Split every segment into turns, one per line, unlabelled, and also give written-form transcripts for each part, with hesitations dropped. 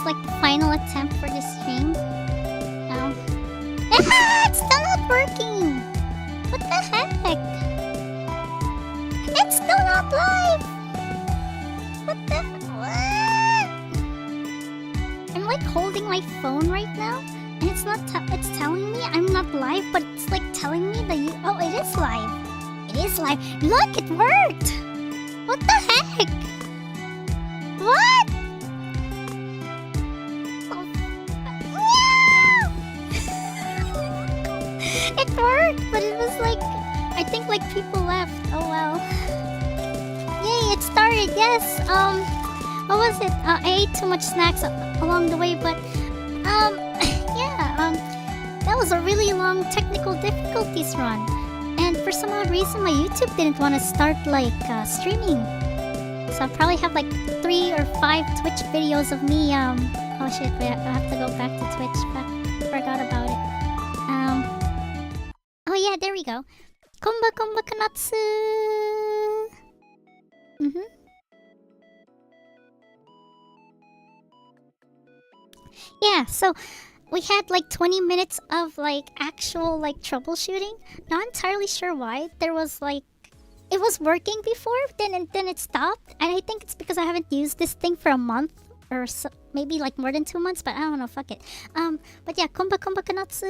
like the final attempt for this stream. No. Ah, it's still not working! What the heck? It's still not live! What the... What? I'm like holding my phone right now, and it's not... it's telling me I'm not live, but it's like telling me that you... Oh, it is live! It is live! Look, it worked! What the heck? What? Oh, it worked, but it was like... I think like people left. Oh well. Yay, it started, yes! What was it? I ate too much snacks along the way, but... yeah, that was a really long technical difficulties run. And for some odd reason, my YouTube didn't want to start, like, streaming. So I'll probably have, like, 3 or 5 Twitch videos of me, oh shit, I have to go back to Twitch, but forgot about it. Oh yeah, there we go. Komba komba kanatsu! Yeah, so we had like 20 minutes of like actual like troubleshooting. Not entirely sure why. There was like... It was working before, then it stopped. And I think it's because I haven't used this thing for a month. Or so, maybe like more than 2 months, but I don't know, fuck it. But yeah, komba komba kanatsu!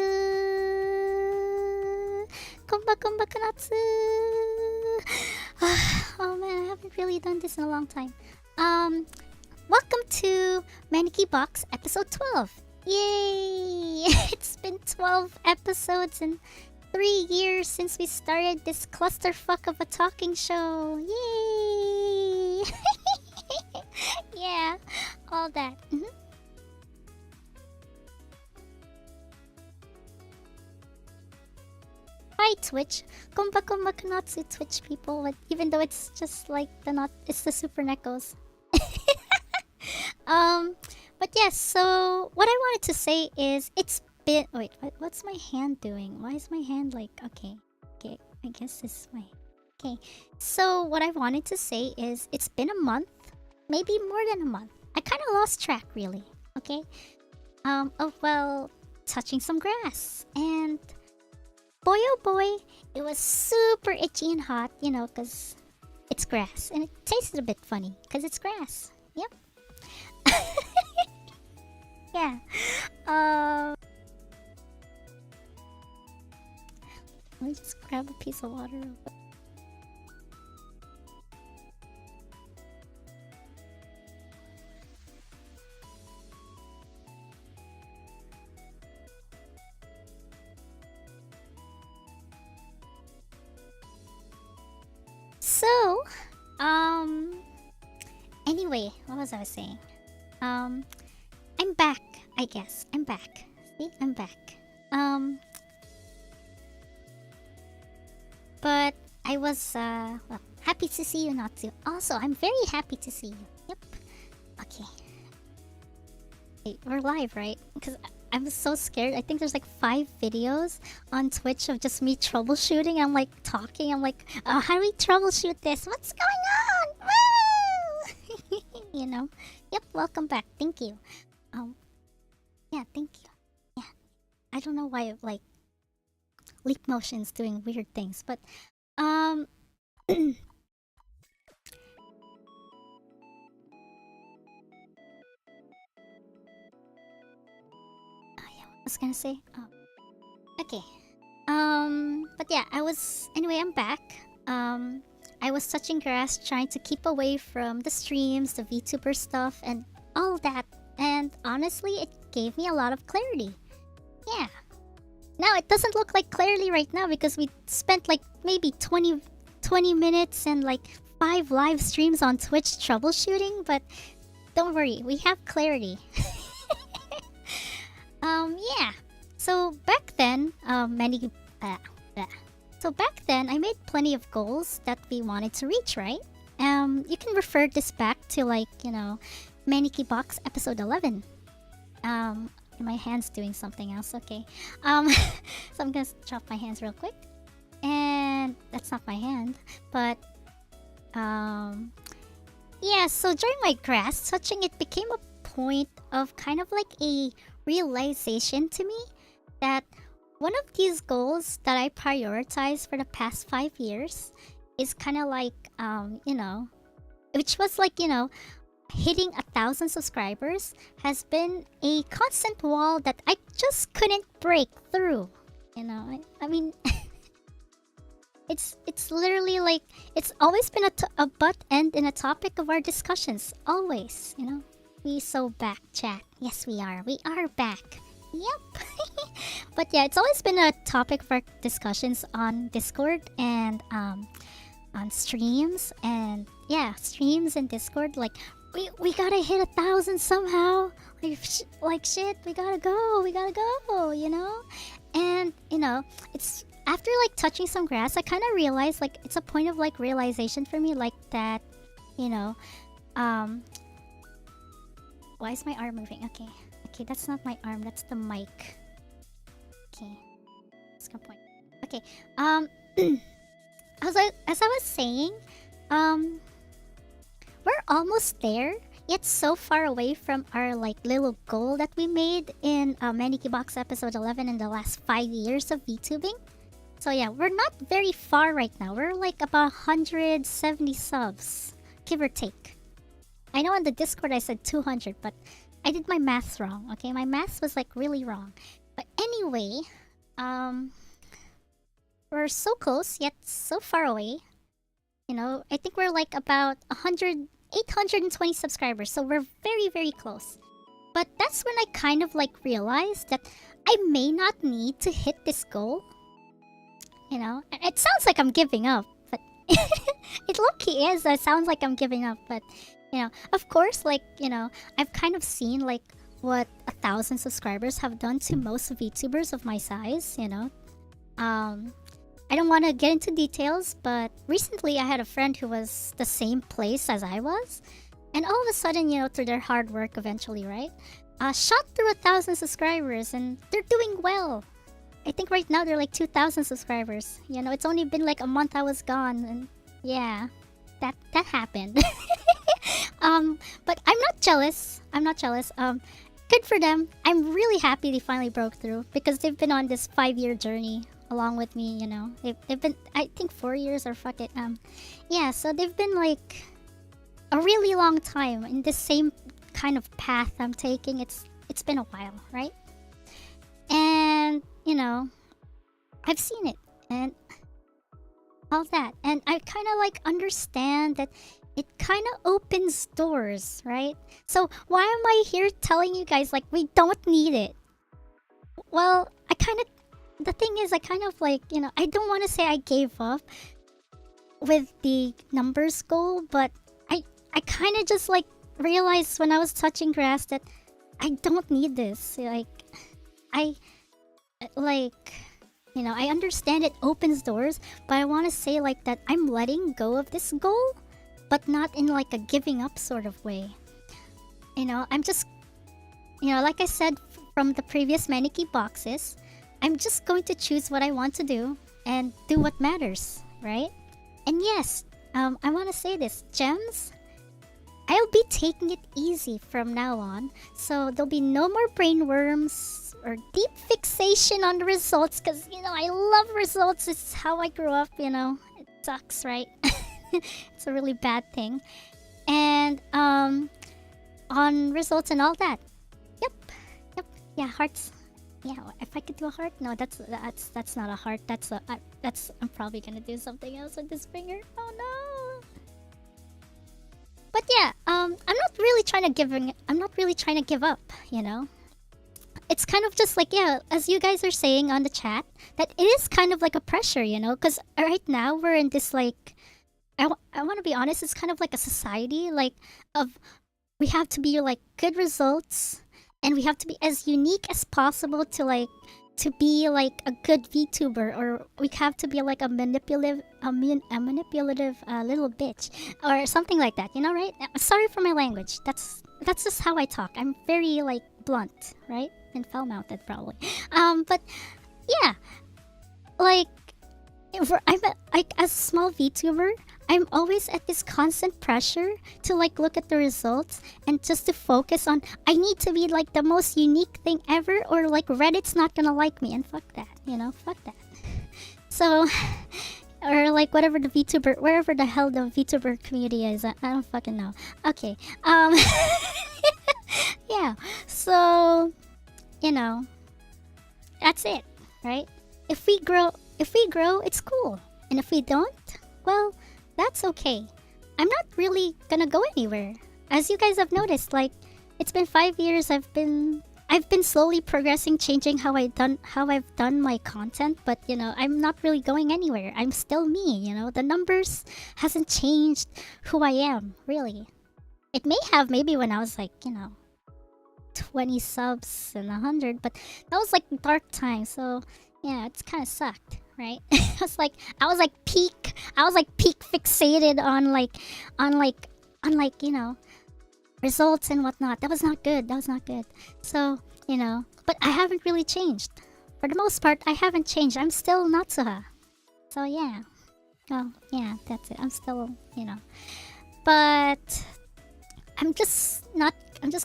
Komba komba kanatsu! Oh man, I haven't really done this in a long time. Welcome to Maneki Box episode 12. Yay! It's been 12 episodes and 3 years since we started this clusterfuck of a talking show. Yay! Yeah, all that. Hi Twitch. Komba komba kanatsu Twitch people, but even though it's just like it's the SuperNekos. But yes, so what I wanted to say is it's been... Wait, what's my hand doing? Why is my hand like... Okay, I guess this is my... Okay, so what I wanted to say is it's been a month, maybe more than a month. I kind of lost track, really, okay? Of, well, touching some grass. And boy oh boy, it was super itchy and hot, you know, because it's grass. And it tasted a bit funny, because it's grass. Yep. Yeah. Let me just grab a piece of water real quick. So, anyway, what was I saying? I'm back, I guess. I'm back. See? I'm back. But I was, well, happy to see you, Natsu. Also, I'm very happy to see you. Yep. Okay. Wait, we're live, right? Because I was so scared. I think there's like 5 videos on Twitch of just me troubleshooting. I'm like talking. I'm like, how do we troubleshoot this? What's going on? Woo! You know? Yep, welcome back. Thank you. Yeah, thank you. Yeah. I don't know why, like, Leap Motion's doing weird things, but, oh yeah, what was I gonna say? Oh. Okay. But yeah, anyway, I'm back. I was touching grass, trying to keep away from the streams, the VTuber stuff, and all that. And honestly, it gave me a lot of clarity. Yeah. Now, it doesn't look like clarity right now because we spent like maybe 20 minutes and like 5 live streams on Twitch troubleshooting, but don't worry, we have clarity. Yeah. So back then, So back then, I made plenty of goals that we wanted to reach, right? You can refer this back to, like, you know, Maneki Box episode 11. My hand's doing something else, okay. So I'm gonna drop my hands real quick. And that's not my hand, but yeah, so during my grass touching, it became a point of kind of like a realization to me that one of these goals that I prioritized for the past 5 years is kind of like, you know, which was like, you know, hitting 1,000 subscribers has been a constant wall that I just couldn't break through. You know, I mean, it's literally like, it's always been a butt end in a topic of our discussions. Always, you know. We so back, chat. Yes, we are. We are back. Yep. But yeah, it's always been a topic for discussions on Discord and on streams. And yeah, streams and Discord. Like, we gotta hit 1,000 somehow. Like shit, we gotta go, you know? And, you know, it's after like touching some grass, I kind of realized like it's a point of like realization for me, like that, you know, why is my arm moving? Okay, that's not my arm, that's the mic. Okay, that's good point. Okay, as I was saying, we're almost there, yet so far away from our like little goal that we made in Maniki Box episode 11 in the last 5 years of VTubing. So yeah, we're not very far right now. We're like about 170 subs, give or take. I know on the Discord I said 200, but I did my math wrong, okay? My math was like really wrong. But anyway, we're so close, yet so far away. You know, I think we're like about 820 subscribers, so we're very, very close. But that's when I kind of like realized that I may not need to hit this goal. You know, it sounds like I'm giving up, but it low-key is. It sounds like I'm giving up, but you know, of course, like, you know, I've kind of seen like what 1,000 subscribers have done to most VTubers of my size, you know. I don't want to get into details, but recently I had a friend who was the same place as I was, and all of a sudden, you know, through their hard work eventually, right, shot through 1,000 subscribers, and they're doing well. I think right now they're like 2,000 subscribers. You know, it's only been like a month I was gone, and yeah, that happened. But I'm not jealous. Good for them. I'm really happy they finally broke through because they've been on this 5-year journey along with me, you know. They've been, I think, 4 years or fuck it. Yeah, so they've been like a really long time in this same kind of path I'm taking. It's been a while, right? And, you know, I've seen it and all that. And I kind of like understand that it kind of opens doors, right? So why am I here telling you guys like we don't need it? Well, the thing is, I kind of like, you know, I don't want to say I gave up with the numbers goal, but I kind of just like realized when I was touching grass that I don't need this. Like, you know, I understand it opens doors, but I want to say like that I'm letting go of this goal, but not in like a giving up sort of way. You know, I'm just, you know, like I said from the previous Maniki boxes, I'm just going to choose what I want to do and do what matters, right? And yes, I want to say this, gems, I'll be taking it easy from now on, so there'll be no more brainworms or deep fixation on the results, because, you know, I love results. It's how I grew up, you know. It sucks, right? It's a really bad thing. And on results and all that. Yep. Yeah, hearts. Yeah, if I could do a heart, no, that's not a heart. I'm probably gonna do something else with this finger. Oh no. But yeah, I'm not really trying to give up, you know. It's kind of just like, yeah, as you guys are saying on the chat, that it is kind of like a pressure, you know, because right now we're in this like, I want to be honest, it's kind of like a society like of we have to be like good results and we have to be as unique as possible to be like a good VTuber, or we have to be like a manipulative little bitch or something like that, you know, right? Sorry for my language. That's just how I talk. I'm very like blunt, right? And foul-mouthed probably. But yeah, like I'm like as a small VTuber, I'm always at this constant pressure to like look at the results and just to focus on I need to be like the most unique thing ever, or like Reddit's not gonna like me, and fuck that, you know, fuck that. So, or like whatever the VTuber, wherever the hell the VTuber community is, I don't fucking know. Okay, yeah. So, you know, that's it, right? If we grow, it's cool, and if we don't, well, that's okay. I'm not really gonna go anywhere. As you guys have noticed, like it's been 5 years. I've been slowly progressing, changing how I've done my content, but you know, I'm not really going anywhere. I'm still me, you know. The numbers hasn't changed who I am, really. It may have maybe when I was like, you know, 20 subs and 100, but that was like dark time, so yeah, it's kind of sucked, right? I was like peak fixated on like you know, results and whatnot. That was not good. So, you know, but I haven't really changed. For the most part, I haven't changed. I'm still Natsuha. So yeah. Oh yeah, that's it. I'm still, you know. But I'm just not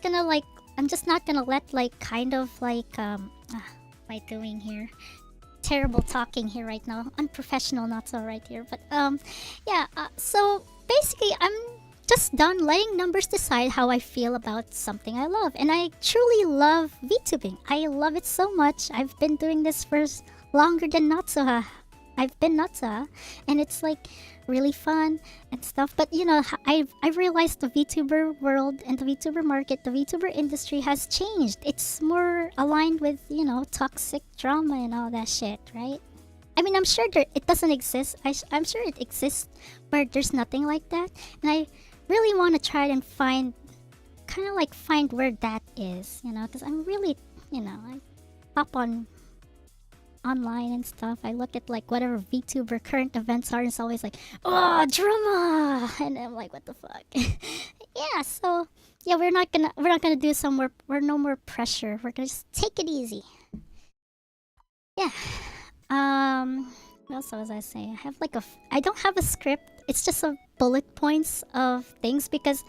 gonna let like kind of like what am I doing here? Terrible talking here right now. Unprofessional Natsuha right here. But yeah, so basically I'm just done letting numbers decide how I feel about something I love. And I truly love VTubing. I love it so much. I've been doing this for longer than Natsuha. I've been Natsuha, and it's like really fun and stuff. But you know, I've realized the VTuber world and the VTuber market, the VTuber industry has changed. It's more aligned with, you know, toxic drama and all that shit, right? I mean, I'm sure it doesn't exist. I'm sure it exists where there's nothing like that. And I really want to try and find where that is, you know, because I'm really, you know, I hop on online and stuff. I look at like whatever VTuber current events are, and it's always like, oh, drama, and I'm like, what the fuck? Yeah, so yeah, we're not gonna do some more. We're no more pressure. We're gonna just take it easy. Yeah. What else was I saying? I don't have a script. It's just a bullet points of things, because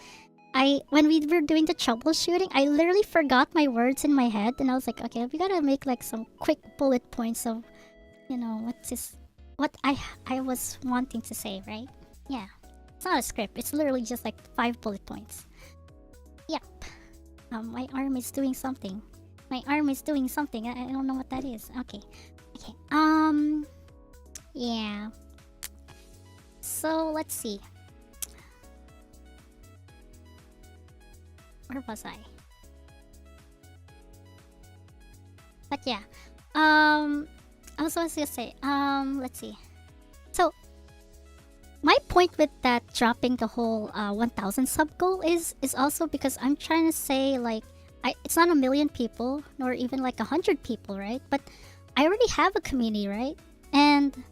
when we were doing the troubleshooting, I literally forgot my words in my head, and I was like, okay, we gotta make like some quick bullet points of, you know, what I was wanting to say, right? Yeah, it's not a script. It's literally just like 5 bullet points. Yep. My arm is doing something. I don't know what that is. Okay. Yeah. So let's see. Where was I? But yeah. I was going to say, let's see. So my point with that dropping the whole 1,000 sub goal is also because I'm trying to say, like, it's not a million people, nor even like 100 people, right? But I already have a community, right? And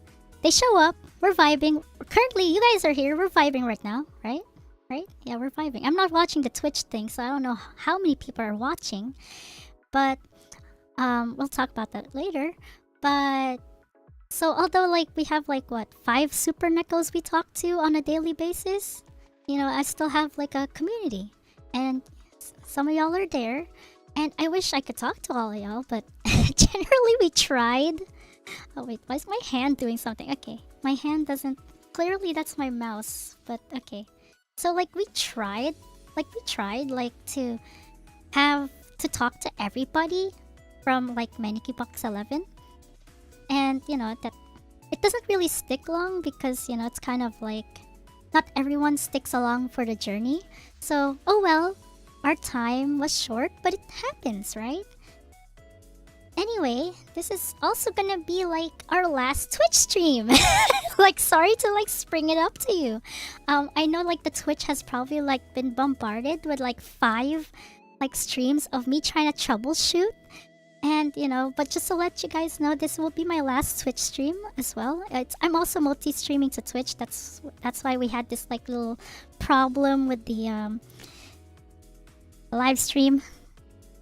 they show up, we're vibing. Currently, you guys are here, we're vibing right now, right? Right? Yeah, we're vibing. I'm not watching the Twitch thing, so I don't know how many people are watching. But we'll talk about that later. But so although like we have like what 5 SuperNekos we talk to on a daily basis, you know, I still have like a community, and some of y'all are there, and I wish I could talk to all of y'all, but generally we tried. Oh wait, why is my hand doing something? Okay, my hand doesn't. Clearly that's my mouse, but okay. So like we tried like to talk to everybody from like Box 11, and you know that it doesn't really stick long, because you know it's kind of like not everyone sticks along for the journey. So oh well, our time was short, but it happens, right? Anyway, this is also gonna be like our last Twitch stream. Like, sorry to like spring it up to you. I know like the Twitch has probably like been bombarded with like 5 like streams of me trying to troubleshoot, and you know, but just to let you guys know, this will be my last Twitch stream as well. I'm also multi-streaming to Twitch. That's why we had this like little problem with the live stream.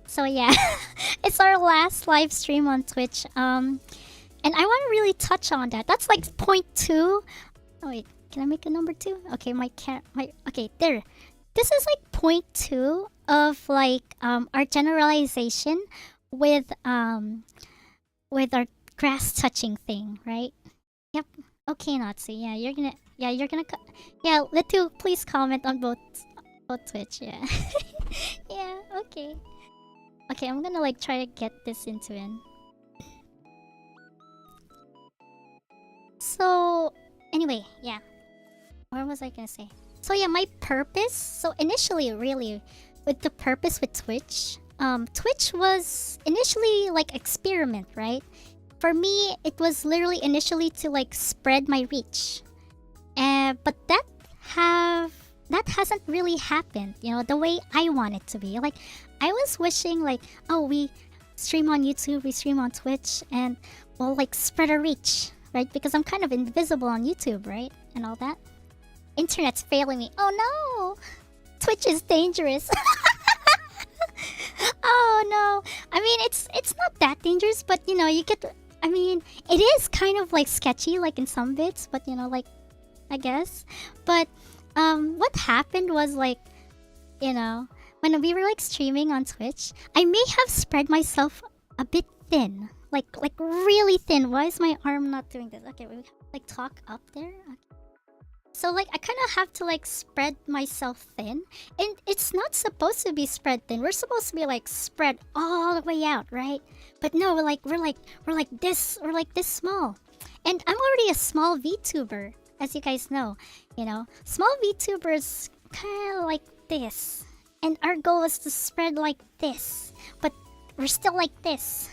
So yeah, it's our last live stream on Twitch. And I want to really touch on that. That's like point 2. Oh wait, Can I make a number 2? Okay, okay, there. This is like point 2 of like our generalization with our grass touching thing, right? Yep. Okay, Natsu. Yeah, you're gonna. Yeah, Letu, please comment on both Twitch. Yeah. Yeah. Okay. Okay, I'm gonna like try to get this into it. So anyway, yeah. What was I gonna say? So yeah, my purpose. So initially, really, with the purpose with Twitch, Twitch was initially like experiment, right? For me, it was literally initially to like spread my reach, but that hasn't really happened. You know, the way I want it to be. Like, I was wishing like, oh, we stream on YouTube, we stream on Twitch, and we'll like spread our reach, right? Because I'm kind of invisible on YouTube, right? And all that. Internet's failing me. Oh no! Twitch is dangerous. Oh no. I mean, it's not that dangerous, but you know, you get... I mean, it is kind of like sketchy, like in some bits, but you know, like, I guess. But what happened was like, you know, when we were like streaming on Twitch, I may have spread myself a bit thin. Like really thin. Why is my arm not doing this? Okay, we like talk up there. Okay. So like I kind of have to like spread myself thin, and it's not supposed to be spread thin. We're supposed to be like spread all the way out, right? But no, we're like this small. And I'm already a small VTuber, as you guys know. You know, small VTubers kind of like this. And our goal is to spread like this, but we're still like this.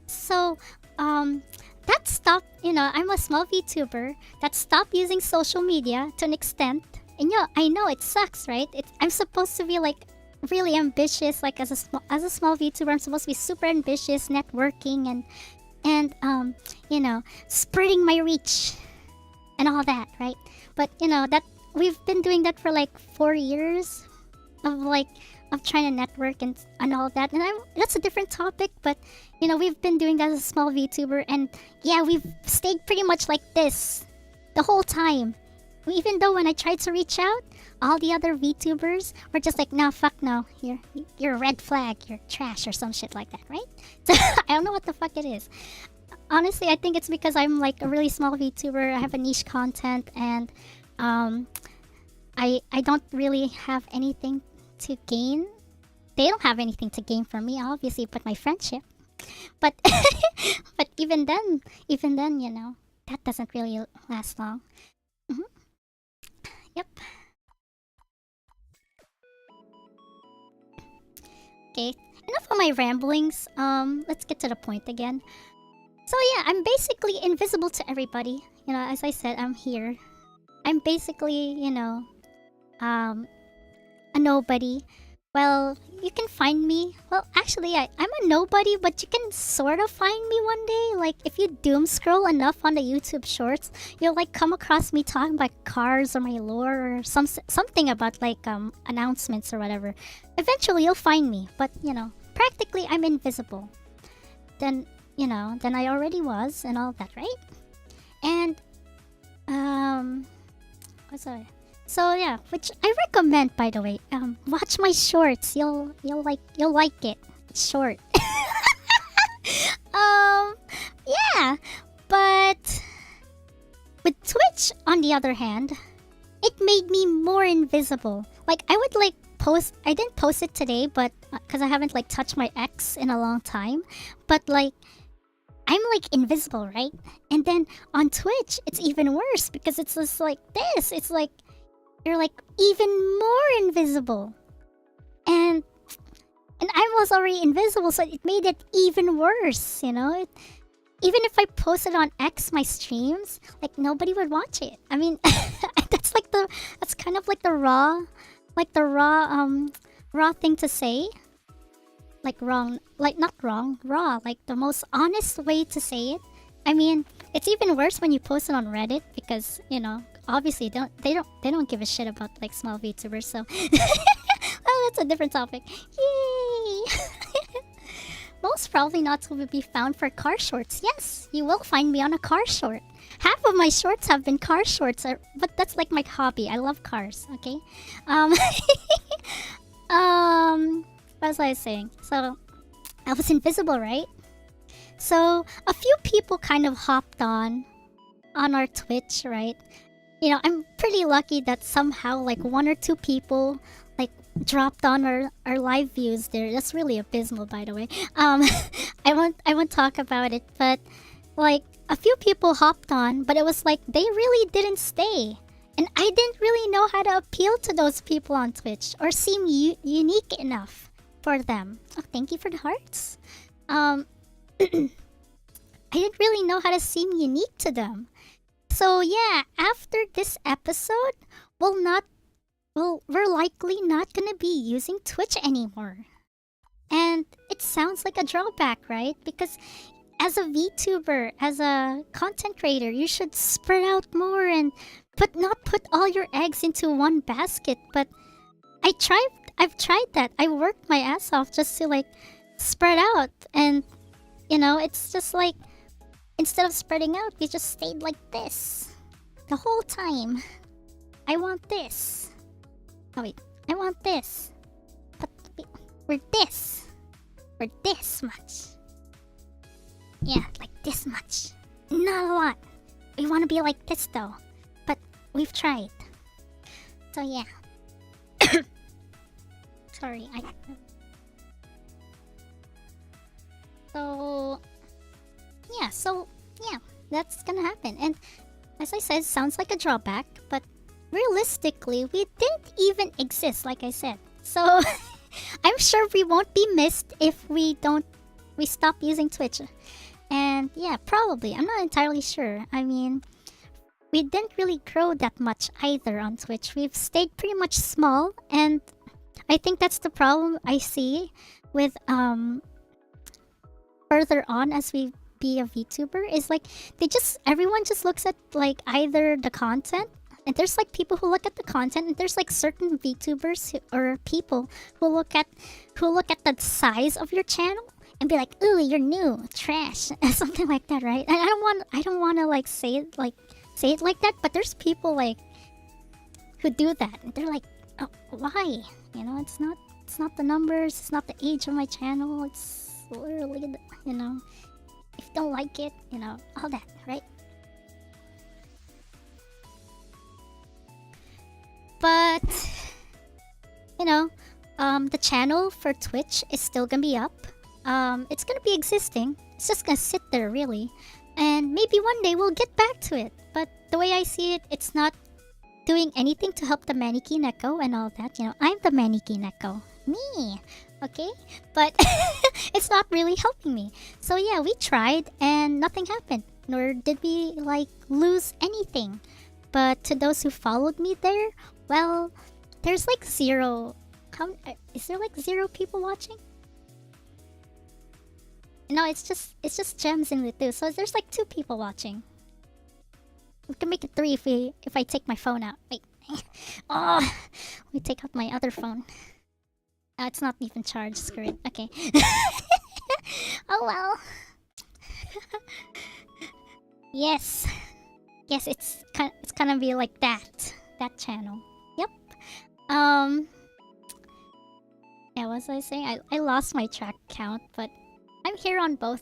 So, that stopped, you know, I'm a small VTuber that stopped using social media to an extent. And yeah, I know it sucks, right? I'm supposed to be like really ambitious, like as a small VTuber, I'm supposed to be super ambitious, networking and you know, spreading my reach and all that, right? But you know, that we've been doing that for like 4 years of trying to network and all that, and that's a different topic. But you know, we've been doing that as a small VTuber, and yeah, we've stayed pretty much like this the whole time. Even though when I tried to reach out, all the other VTubers were just like, no, fuck no, you're a red flag, you're trash or some shit like that, right? So I don't know what the fuck it is. Honestly, I think it's because I'm like a really small VTuber. I have a niche content, and I don't really have anything to gain. They don't have anything to gain from me, obviously, but my friendship. But but even then, you know, that doesn't really last long. Yep. Okay, enough of my ramblings. Let's get to the point again. So yeah, I'm basically invisible to everybody. You know, as I said, I'm here. I'm basically, you know, a nobody. Well, you can find me. Well, actually, I'm a nobody, but you can sort of find me one day. Like, if you doom scroll enough on the YouTube shorts, you'll like come across me talking about cars or my lore or something about like announcements or whatever. Eventually, you'll find me, but you know, practically I'm invisible. Then, you know, then I already was and all that, right? And what's that? So yeah, which I recommend, by the way. Watch my shorts. You'll like it. It's short. Yeah, but with Twitch, on the other hand, it made me more invisible. Like I would like post. I didn't post it today, but because I haven't like touched my ex in a long time. But like, I'm like invisible, right? And then on Twitch, it's even worse because it's just like this. It's like you're like even more invisible, and I was already invisible, so it made it even worse. You know, even if I posted on X my streams, like nobody would watch it. I mean, that's kind of like the raw thing to say. Like wrong, like not wrong, raw, like the most honest way to say it. I mean, it's even worse when you post it on Reddit because, you know, obviously they don't give a shit about like small VTubers, so oh, that's a different topic. Yay! Most probably not will be found for car shorts. Yes, you will find me on a car short. Half of my shorts have been car shorts, but that's like my hobby. I love cars. Okay. Um. What was I saying? So I was invisible, right? So a few people kind of hopped on our Twitch, right? You know, I'm pretty lucky that somehow like 1 or 2 people like dropped on our live views there. That's really abysmal, by the way. I won't talk about it, but like a few people hopped on, but it was like they really didn't stay. And I didn't really know how to appeal to those people on Twitch or seem unique enough for them. Oh, thank you for the hearts. I didn't really know how to seem unique to them. So yeah, after this episode, we're likely not gonna be using Twitch anymore. And it sounds like a drawback, right? Because as a VTuber, as a content creator, you should spread out more and not put all your eggs into one basket. But I've tried that. I worked my ass off just to like spread out, and you know, it's just like instead of spreading out, we just stayed like this the whole time. I want this. Oh wait, I want this. But we're this. We're this much. Yeah, like this much. Not a lot. We want to be like this though. But we've tried. So yeah. Sorry, So yeah, that's gonna happen. And as I said, sounds like a drawback, but realistically, we didn't even exist, like I said. So I'm sure we won't be missed if we stop using Twitch. And yeah, probably. I'm not entirely sure. I mean, we didn't really grow that much either on Twitch. We've stayed pretty much small, and I think that's the problem I see with further on as we be a VTuber is like everyone just looks at like either the content, and there's like people who look at the content, and there's like certain VTubers or people who look at the size of your channel and be like, "Ooh, you're new, trash," something like that, right? And I don't want to like say it like that, but there's people like who do that, and they're like, oh, why? You know, it's not the numbers, it's not the age of my channel, it's literally you know, if you don't like it, you know, all that, right? But you know, the channel for Twitch is still gonna be up. It's gonna be existing. It's just gonna sit there, really. And maybe one day we'll get back to it. But the way I see it, it's not doing anything to help the natsuhaneko and all that. You know, I'm the natsuhaneko. Me. Okay? But it's not really helping me. So yeah, we tried and nothing happened. Nor did we, like, lose anything. But to those who followed me there, well, there's like zero... is there like 0 people watching? No, it's just gems in Lutu. So there's like 2 people watching. We can make it 3 if I take my phone out. Wait. Oh, let me take out my other phone. Oh, it's not even charged. Screw it. Okay. Oh well. Yes. Yes, it's gonna be like that. That channel. Yep. Yeah, what was I saying? I lost my track count, but I'm here on both.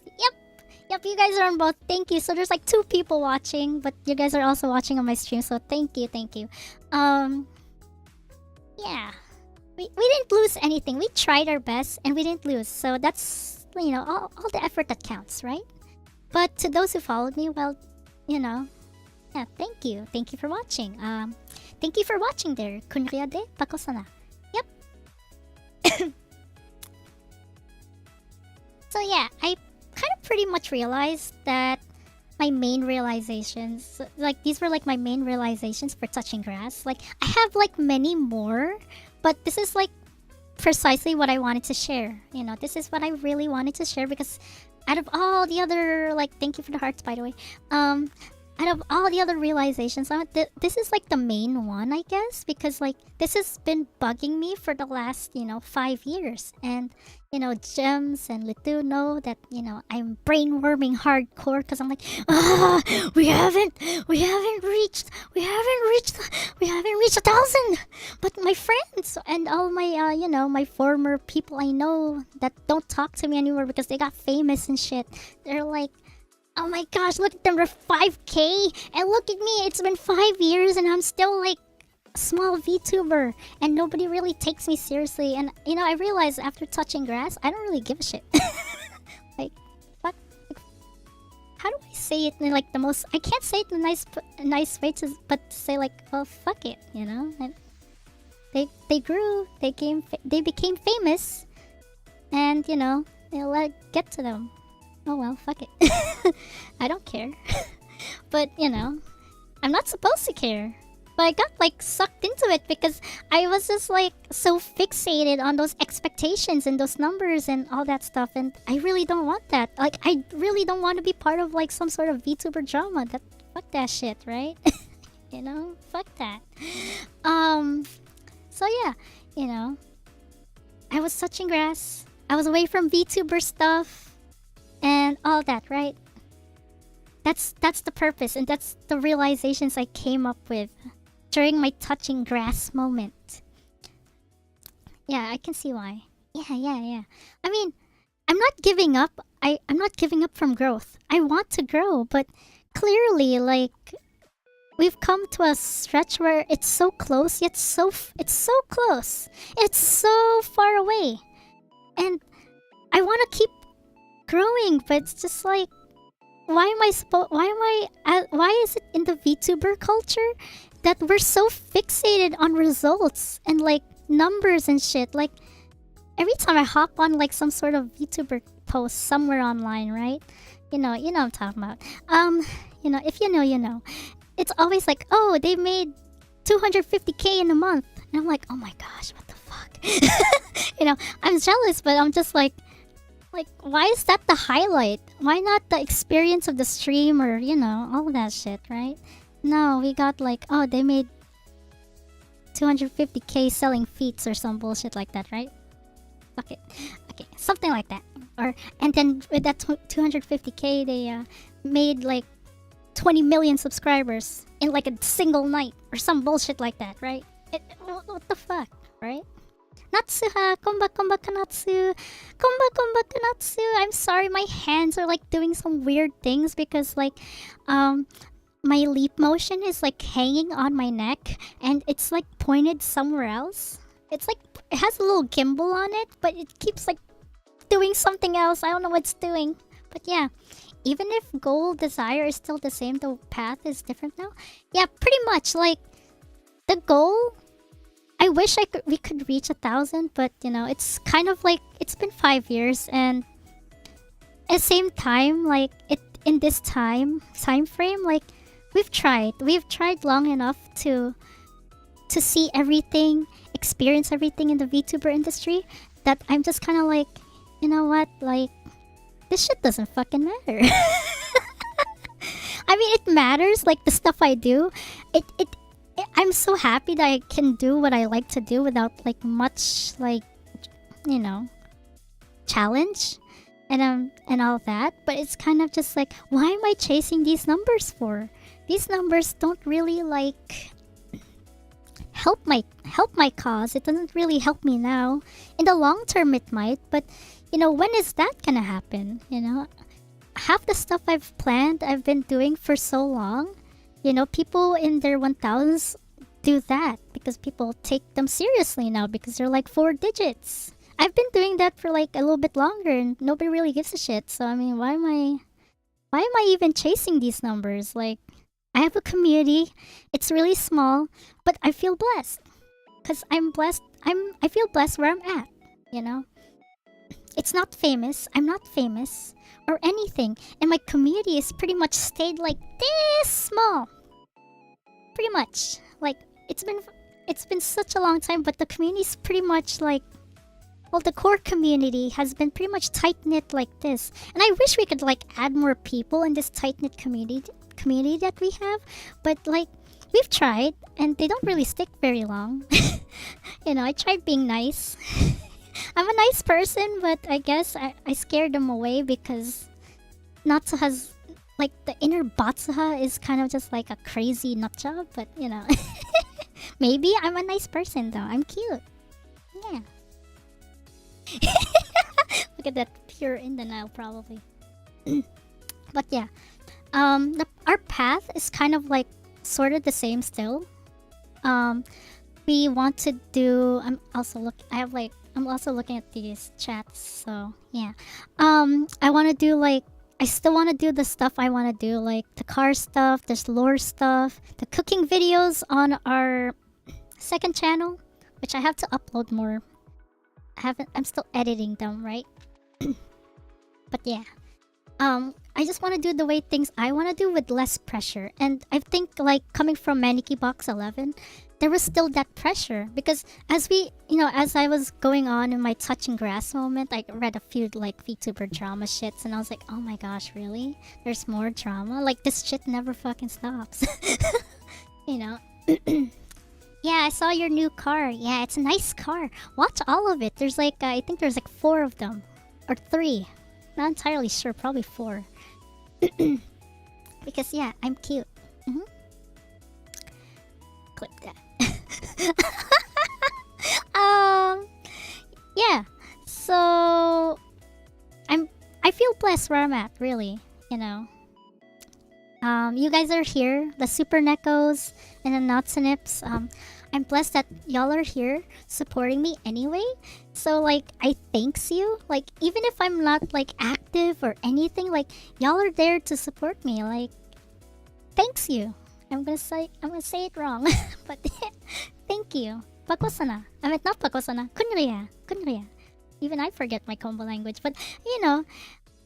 Yep, you guys are on both. Thank you. So there's like 2 people watching, but you guys are also watching on my stream, so thank you. Yeah. We didn't lose anything. We tried our best and we didn't lose. So that's, you know, all the effort that counts, right? But to those who followed me, well, you know, yeah, thank you. Thank you for watching. Thank you for watching there. Kunria de Pako sana. Yep. So yeah, I kind of pretty much realized that my main realizations, like these were like my main realizations for touching grass. Like I have like many more, but this is like precisely what I wanted to share. You know, this is what I really wanted to share because out of all the other, like, thank you for the hearts, by the way. out of all the other realizations, this is like the main one, I guess, because like this has been bugging me for the last 5 years, and Gems and Litu know that I'm brainworming hardcore because I'm like, we haven't reached 1,000. But my friends and all my my former people I know that don't talk to me anymore because they got famous and shit, they're like, oh my gosh, look at them, they're 5K, and look at me, it's been 5 years and I'm still like a small VTuber and nobody really takes me seriously. And I realized after touching grass, I don't really give a shit. Like, fuck. Like, how do I say it in like the most? I can't say it in a nice way, but to say like, well, fuck it, And they grew, they became famous, and they let it get to them. Oh well, fuck it. I don't care. But, I'm not supposed to care. But I got like sucked into it because I was just like so fixated on those expectations and those numbers and all that stuff, and I really don't want that. Like, I really don't want to be part of like some sort of VTuber drama. Fuck that shit, right? Fuck that. So yeah, I was touching grass. I was away from VTuber stuff. And all that, right? That's the purpose, and that's the realizations I came up with during my touching grass moment. Yeah, I can see why. Yeah. I mean, I'm not giving up. I'm not giving up from growth. I want to grow, but clearly, like, we've come to a stretch where it's so close, yet it's so close. It's so far away. And I want to keep growing, but it's just like, why is it in the VTuber culture that we're so fixated on results and like numbers and shit? Like, every time I hop on like some sort of VTuber post somewhere online, right? You know what I'm talking about. If you know, it's always like, oh, they made 250K in a month, and I'm like, oh my gosh, what the fuck? I'm jealous, but I'm just like, why is that the highlight? Why not the experience of the stream or, all of that shit, right? No, we got like, oh, they made 250K selling feats or some bullshit like that, right? Fuck it. Okay, something like that. And then with that 250K, they made like 20 million subscribers in like a single night or some bullshit like that, right? What the fuck, right? Natsuha, konba kanatsu. Konba kanatsu. I'm sorry, my hands are like doing some weird things because like my leap motion is like hanging on my neck and it's like pointed somewhere else. It's like it has a little gimbal on it, but it keeps like doing something else. I don't know what it's doing. But yeah, even if goal desire is still the same, the path is different now. Yeah, pretty much like the goal, I wish we could reach 1,000, but it's kind of like it's been 5 years, and at the same time, like in this time frame, like we've tried long enough to see everything, experience everything in the VTuber industry, that I'm just kind of like, you know what, like this shit doesn't fucking matter. I mean, it matters, like the stuff I do, I'm so happy that I can do what I like to do without like much like challenge and all that. But it's kind of just like, why am I chasing these numbers for? These numbers don't really like help my cause. It doesn't really help me now. In the long term it might, but when is that gonna happen? Half the stuff I've planned, I've been doing for so long. People in their 1000s do that because people take them seriously now because they're like 4 digits. I've been doing that for like a little bit longer and nobody really gives a shit. So I mean, why am I even chasing these numbers? Like, I have a community. It's really small, but I feel blessed because I'm blessed. I feel blessed where I'm at. It's not famous. I'm not famous or anything, and my community has pretty much stayed like this small. Pretty much, like it's been such a long time, but the community's pretty much like, well, the core community has been pretty much tight knit like this, and I wish we could like add more people in this tight knit community. community that we have. But like, we've tried, and they don't really stick very long. You know, I tried being nice. I'm a nice person, but I guess I scared them away because Natsu has, like, the inner Batsuha is kind of just like a crazy nut job, but you know. Maybe I'm a nice person though. I'm cute. Yeah. Look at that pure in denial, probably. But yeah, our path is kind of like sort of the same still. We want to do. I'm also looking at these chats. So yeah, I want to do like. I still want to do the stuff I want to do, like the car stuff, there's lore stuff, the cooking videos on our second channel, which I have to upload more. I'm still editing them, right? But yeah. I just want to do the way things I want to do with less pressure. And I think like coming from Maniki Box 11, there was still that pressure because as I was going on in my touching grass moment, I read a few like VTuber drama shits and I was like, oh my gosh, really? There's more drama? Like this shit never fucking stops. You know? Yeah, I saw your new car. Yeah, it's a nice car. Watch all of it. There's like, I think there's like 4 of them. Or 3. Not entirely sure, probably 4. Because yeah, I'm cute. Clip that. Yeah. So I feel blessed where I'm at, really. You know. You guys are here, the SuperNekos and the Natsunips. I'm blessed that y'all are here supporting me anyway. So like I thanks you. Like even if I'm not like active or anything, like y'all are there to support me. Like thanks you. I'm gonna say it wrong. But thank you. Pako-sana. I mean not Pako-sana. Kunriya. Kunriya. Even I forget my combo language, but you know,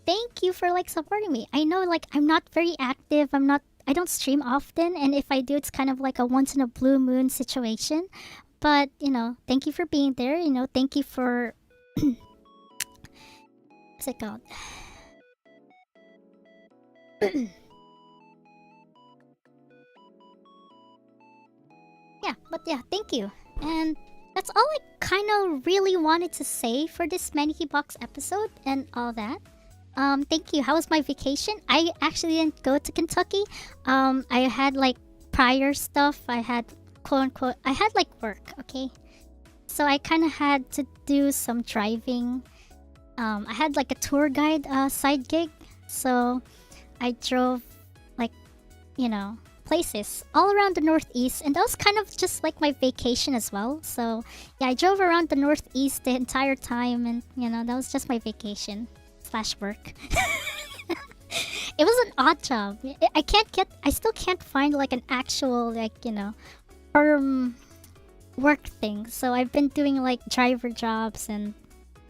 thank you for like supporting me. I know like I'm not very active. I don't stream often, and if I do, it's kind of like a once in a blue moon situation. But you know, thank you for being there. You know, thank you for what's it called? Yeah, but yeah, thank you. And that's all I kind of really wanted to say for this Maniki Box episode and all that. Thank you. How was my vacation? I actually didn't go to Kentucky. I had like prior stuff. I had quote unquote, I had like work, okay? So I kind of had to do some driving. I had like a tour guide side gig. So I drove like, you know, places all around the Northeast. And that was kind of just like my vacation as well. So yeah, I drove around the Northeast the entire time. And, you know, that was just my vacation. /work. It was an odd job. I still can't find like an actual like, you know, firm work thing. So I've been doing like driver jobs and,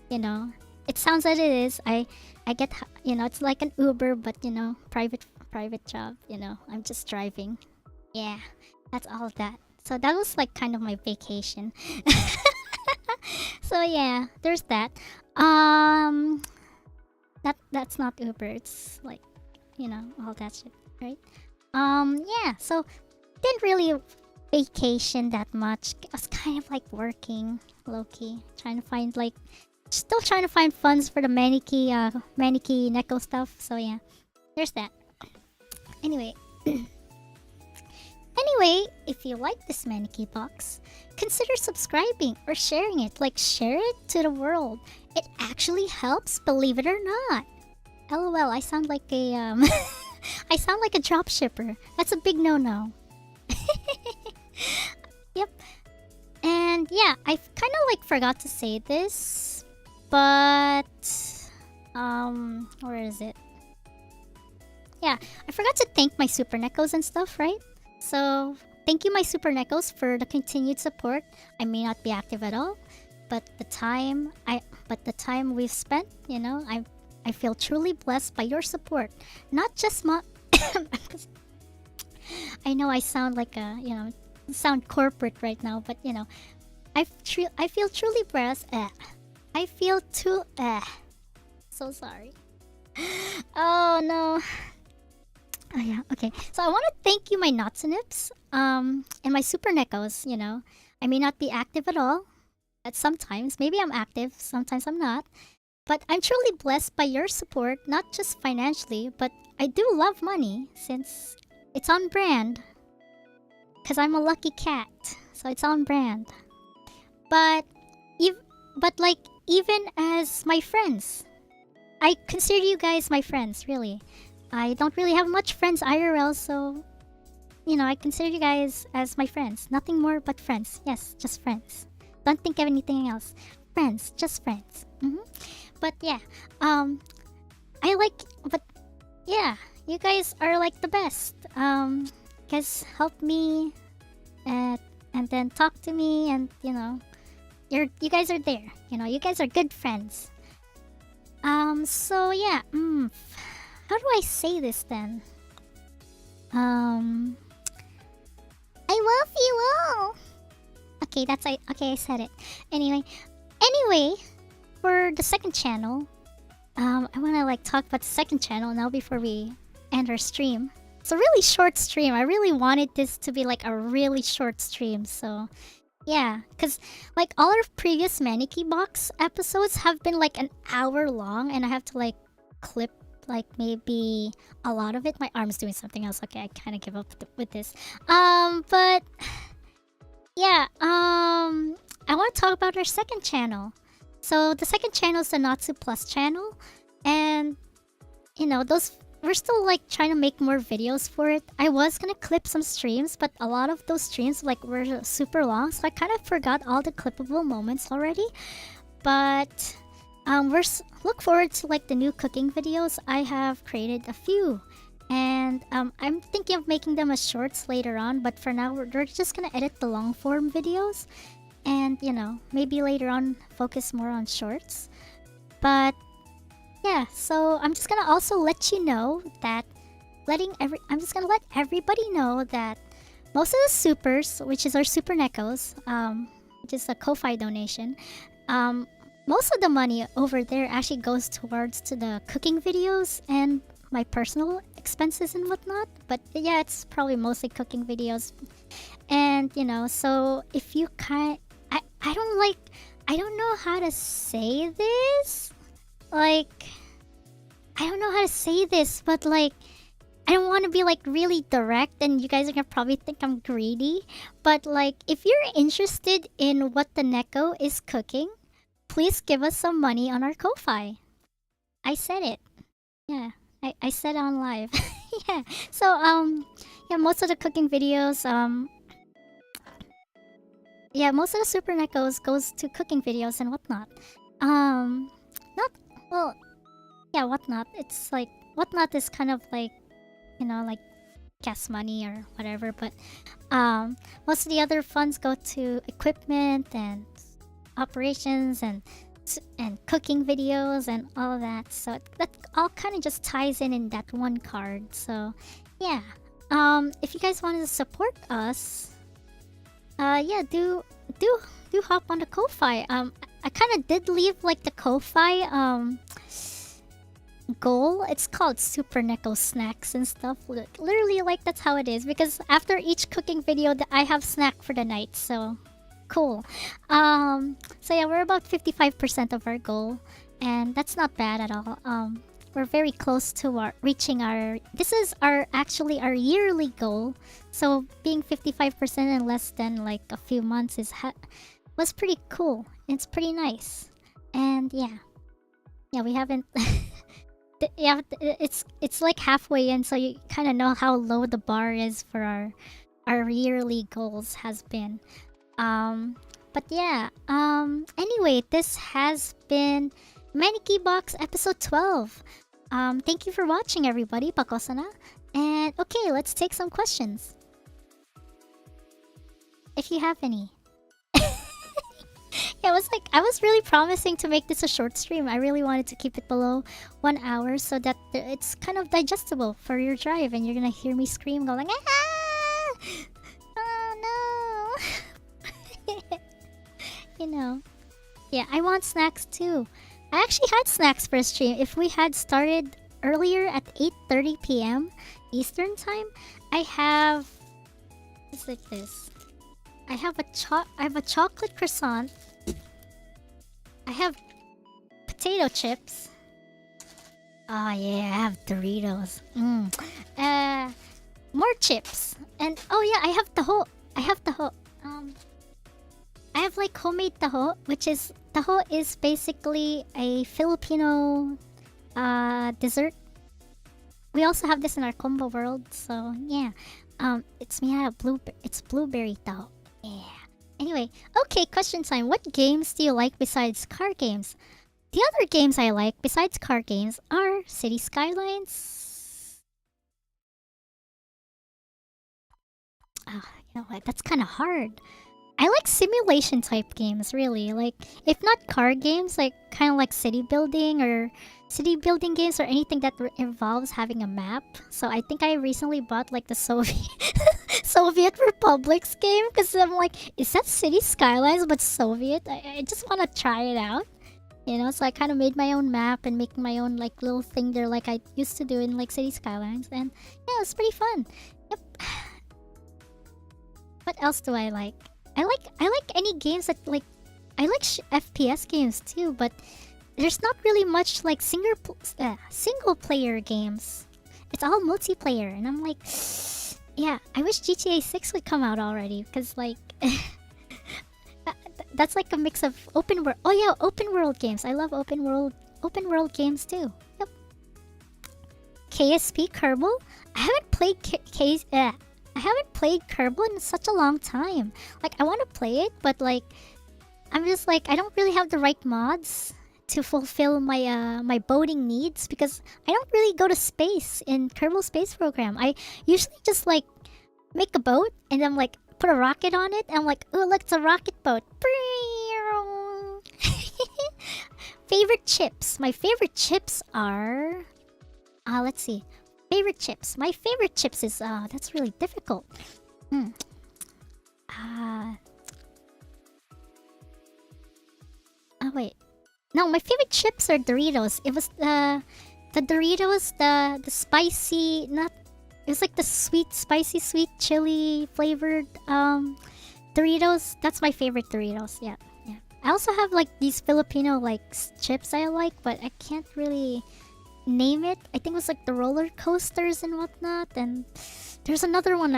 you know, it sounds like it is. I get, you know, it's like an Uber, but you know, private job, you know, I'm just driving. Yeah, that's all of that. So that was like kind of my vacation. So yeah, there's that. That's not Uber, it's like, you know, all that shit, right? Yeah, so didn't really vacation that much. I was kind of like working low-key, still trying to find funds for the Maniki Neko stuff. So yeah, there's that. Anyway, if you like this Maniki box, consider subscribing or sharing it. Like, share it to the world. It actually helps, believe it or not. LOL, I sound like a I sound like a dropshipper. That's a big no-no. Yep. And yeah, I kind of like forgot to say this, but where is it? Yeah, I forgot to thank my SuperNekos and stuff, right? So thank you, my SuperNekos, for the continued support. I may not be active at all, but the time we've spent, you know, I feel truly blessed by your support. Not just my I know I sound like a, you know, sound corporate right now, but you know, I feel truly blessed. I feel so sorry. Oh no. Oh yeah, okay. So I want to thank you, my Natsunips, and my SuperNekos, you know. I may not be active at all. At sometimes, maybe I'm active, sometimes I'm not. But I'm truly blessed by your support, not just financially, but I do love money since it's on brand. Cause I'm a lucky cat, so it's on brand. But, like even as my friends, I consider you guys my friends. Really, I don't really have much friends IRL, so you know I consider you guys as my friends. Nothing more but friends. Yes, just friends. Don't think of anything else. Friends, just friends. But yeah, but yeah, you guys are like the best. You guys help me, and then talk to me, and you know, you guys are there. You know, you guys are good friends. So yeah, how do I say this then? I love you all. Okay, okay, I said it. Anyway, for the second channel, I wanna like talk about the second channel now before we end our stream. It's a really short stream. I really wanted this to be like a really short stream, so yeah, cause like all our previous Maniki Box episodes have been like an hour long, and I have to like clip like maybe a lot of it. My arm's doing something else. Okay, I kind of give up with this. But yeah, I want to talk about our second channel. So the second channel is the Natsu Plus channel, and you know we're still like trying to make more videos for it. I was gonna clip some streams, but a lot of those streams like were super long, so I kind of forgot all the clippable moments already. But look forward to like the new cooking videos. I have created a few, and I'm thinking of making them as shorts later on. But for now, we're just gonna edit the long form videos, and you know maybe later on focus more on shorts. But yeah, so I'm just gonna also let you know that I'm just gonna let everybody know that most of the supers, which is our SuperNekos, which is a Ko-Fi donation, most of the money over there actually goes towards to the cooking videos and my personal expenses and whatnot. But yeah, it's probably mostly cooking videos. And you know, so if you I don't know how to say this. Like, I don't know how to say this, but like, I don't want to be like really direct, and you guys are gonna probably think I'm greedy. But like, if you're interested in what the Neko is cooking, please give us some money on our Ko-Fi. I said it. Yeah, I said it on live. Yeah. So yeah, most of the cooking videos, yeah, most of the SuperNekos goes to cooking videos and whatnot. Not well, yeah, whatnot. It's like whatnot is kind of like, you know, like gas money or whatever. But most of the other funds go to equipment and operations and cooking videos and all of that. So that all kind of just ties in that one card. So yeah, if you guys wanted to support us, yeah, do hop on the Ko-Fi. I kind of did leave like the Ko-Fi goal. It's called SuperNeko snacks and stuff. Literally, like that's how it is. Because after each cooking video, I have snack for the night. So cool. So yeah, we're about 55% of our goal, and that's not bad at all. We're very close to reaching our. This is actually our yearly goal. So being 55% in less than like a few months was pretty cool. It's pretty nice, and yeah, we haven't. Yeah, it's like halfway in, so you kind of know how low the bar is for our yearly goals has been. But yeah, anyway, this has been Maniki Box episode 12. Thank you for watching, everybody. Pako-sana. And okay, let's take some questions, if you have any. Yeah, I was really promising to make this a short stream. I really wanted to keep it below 1 hour so that it's kind of digestible for your drive, and you're gonna hear me scream going, ah! Oh no! You know. Yeah, I want snacks too. I actually had snacks for a stream. If we had started earlier at 8:30 p.m. Eastern time. I have it's like this. I have a chocolate croissant. I have potato chips. Oh yeah, I have Doritos. More chips. And oh yeah, I have taho. I have like homemade taho, taho is basically a Filipino dessert. We also have this in our combo world, so yeah. It's blueberry taho. Yeah. Anyway, okay, question time. What games do you like besides car games? The other games I like besides car games are City Skylines. You know what? That's kind of hard. I like simulation type games, really. Like, if not car games, like kind of like city building games or anything that involves having a map. So I think I recently bought like the Soviet Republic's game because I'm like, is that City Skylines but Soviet? I just want to try it out. You know, so I kind of made my own map and making my own like little thing there like I used to do in like City Skylines. And yeah, it was pretty fun. Yep. What else do I like? I like any games that like I like FPS games too, but there's not really much like single player games. It's all multiplayer, and I'm like, yeah, I wish GTA 6 would come out already because like that's like a mix of open world. Oh yeah, open world games. I love open world games too. Yep. KSP Kerbal. I haven't played I haven't played Kerbal in such a long time. Like, I want to play it, but like, I'm just like, I don't really have the right mods to fulfill my my boating needs because I don't really go to space in Kerbal Space Program. I usually just like make a boat and then like put a rocket on it and I'm like, oh look, it's a rocket boat. Favorite chips. My favorite chips are let's see. Favorite chips. My favorite chips is that's really difficult. Oh wait. No, my favorite chips are Doritos. It was the Doritos, the spicy, not it was like the spicy sweet chili flavored Doritos. That's my favorite Doritos. Yeah. Yeah. I also have like these Filipino like chips I like, but I can't really name it. I think it was like the roller coasters and whatnot. And there's another one.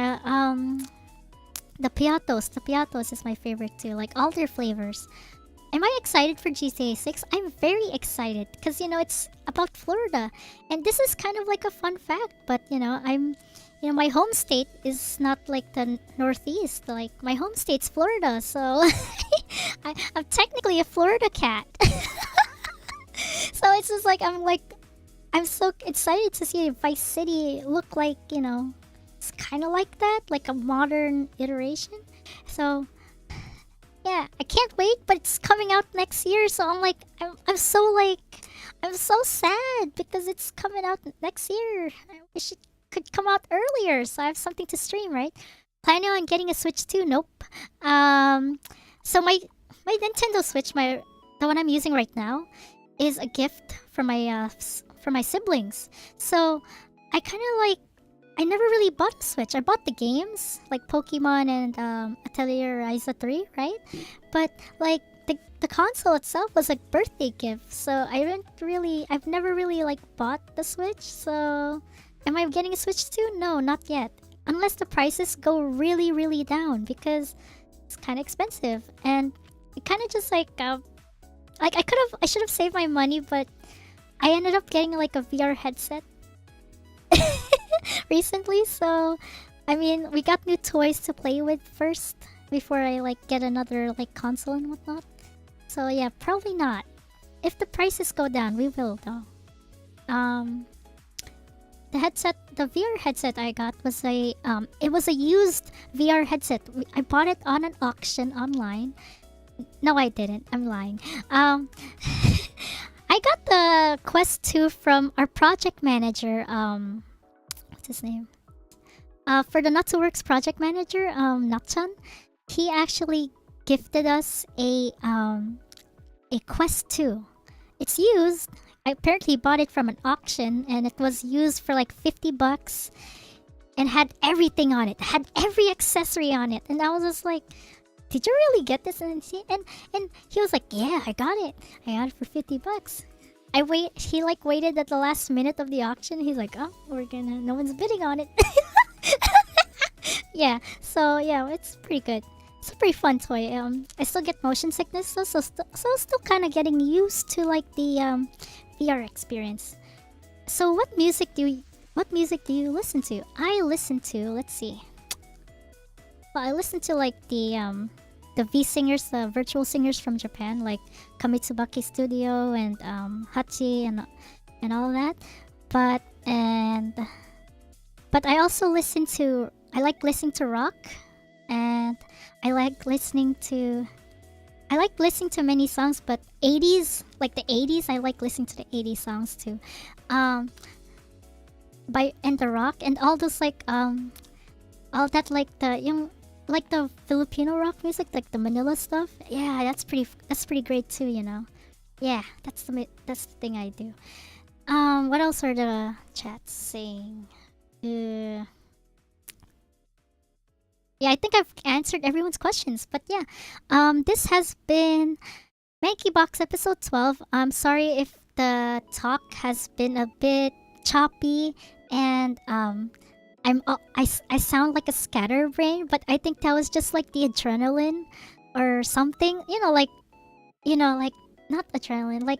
The Piatos. The Piatos is my favorite too. Like all their flavors. Am I excited for GTA 6? I'm very excited because you know it's about Florida, and this is kind of like a fun fact. But you know, my home state is not like the Northeast. Like my home state's Florida, so I'm technically a Florida cat. So it's just like I'm so excited to see Vice City look like, you know, it's kind of like that, like a modern iteration. So yeah, I can't wait, but it's coming out next year, so I'm so sad because it's coming out next year. I wish it could come out earlier, so I have something to stream, right? Planning on getting a Switch too? Nope. So my Nintendo Switch, the one I'm using right now, is a gift from my siblings. So I kind of I never really bought a Switch. I bought the games, like Pokemon and Atelier Ryza 3, right? But like the console itself was a birthday gift, so I've never really like bought the Switch. So am I getting a Switch too? No, not yet. Unless the prices go really, really down because it's kind of expensive. And it kind of just I should have saved my money, but I ended up getting like a VR headset recently. So I mean, we got new toys to play with first before I like get another like console and whatnot. So yeah, probably not. If the prices go down, we will though. The VR headset I got was it was a used VR headset. I bought it on an auction online. No, I didn't. I'm lying. I got the Quest 2 from our project manager. What's his name? For the Natsuworks project manager, Natchan. He actually gifted us a Quest 2. It's used. I apparently bought it from an auction, and it was used for like $50 and had everything on it, had every accessory on it. And I was just like, did you really get this? And he was like, yeah, I got it for $50. He like waited at the last minute of the auction. He's like, oh, no one's bidding on it. Yeah, so yeah, it's pretty good. It's a pretty fun toy. I still get motion sickness, so still kind of getting used to like the VR experience. So what music do you listen to? I listen to, let's see. Well, I listen to like the V singers, the virtual singers from Japan, like Kamitsubaki Studio and Hachi and all of that. But I also I like listening to rock, and I like listening to many songs, but 80s, like the 80s, I like listening to the 80s songs too. And the rock and all those like all that like the Filipino rock music, like the Manila stuff. Yeah, that's pretty great too, you know. Yeah, that's the thing I do. What else are the chats saying? Yeah, I think I've answered everyone's questions, but yeah. This has been Monkey Box episode 12. I'm sorry if the talk has been a bit choppy and I sound like a scatterbrain, but I think that was just like the adrenaline or something. Like not adrenaline, like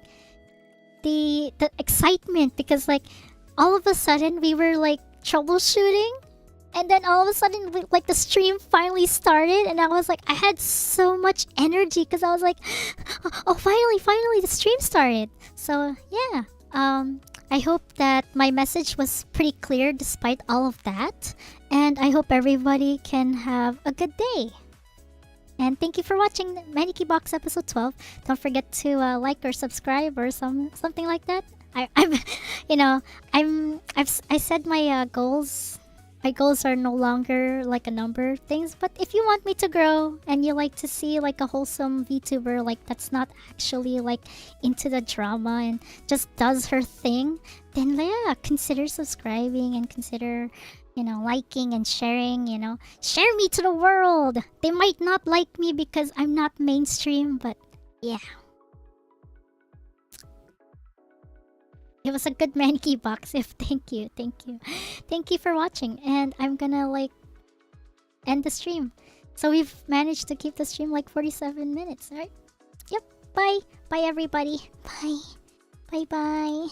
the excitement, because like all of a sudden we were like troubleshooting, and then all of a sudden like the stream finally started, and I was like, I had so much energy because I was like, oh, finally the stream started. So yeah, I hope that my message was pretty clear despite all of that, and I hope everybody can have a good day. And thank you for watching Maniki Box episode 12. Don't forget to like or subscribe or something like that. I said my goals. My goals are no longer like a number things, but if you want me to grow and you like to see like a wholesome VTuber like that's not actually like into the drama and just does her thing, then yeah, consider subscribing and consider, liking and sharing, share me to the world. They might not like me because I'm not mainstream, but yeah. It was a good Mankey box. Thank you for watching, and I'm gonna like end the stream. So we've managed to keep the stream like 47 minutes, right? Yep. Bye everybody. Bye.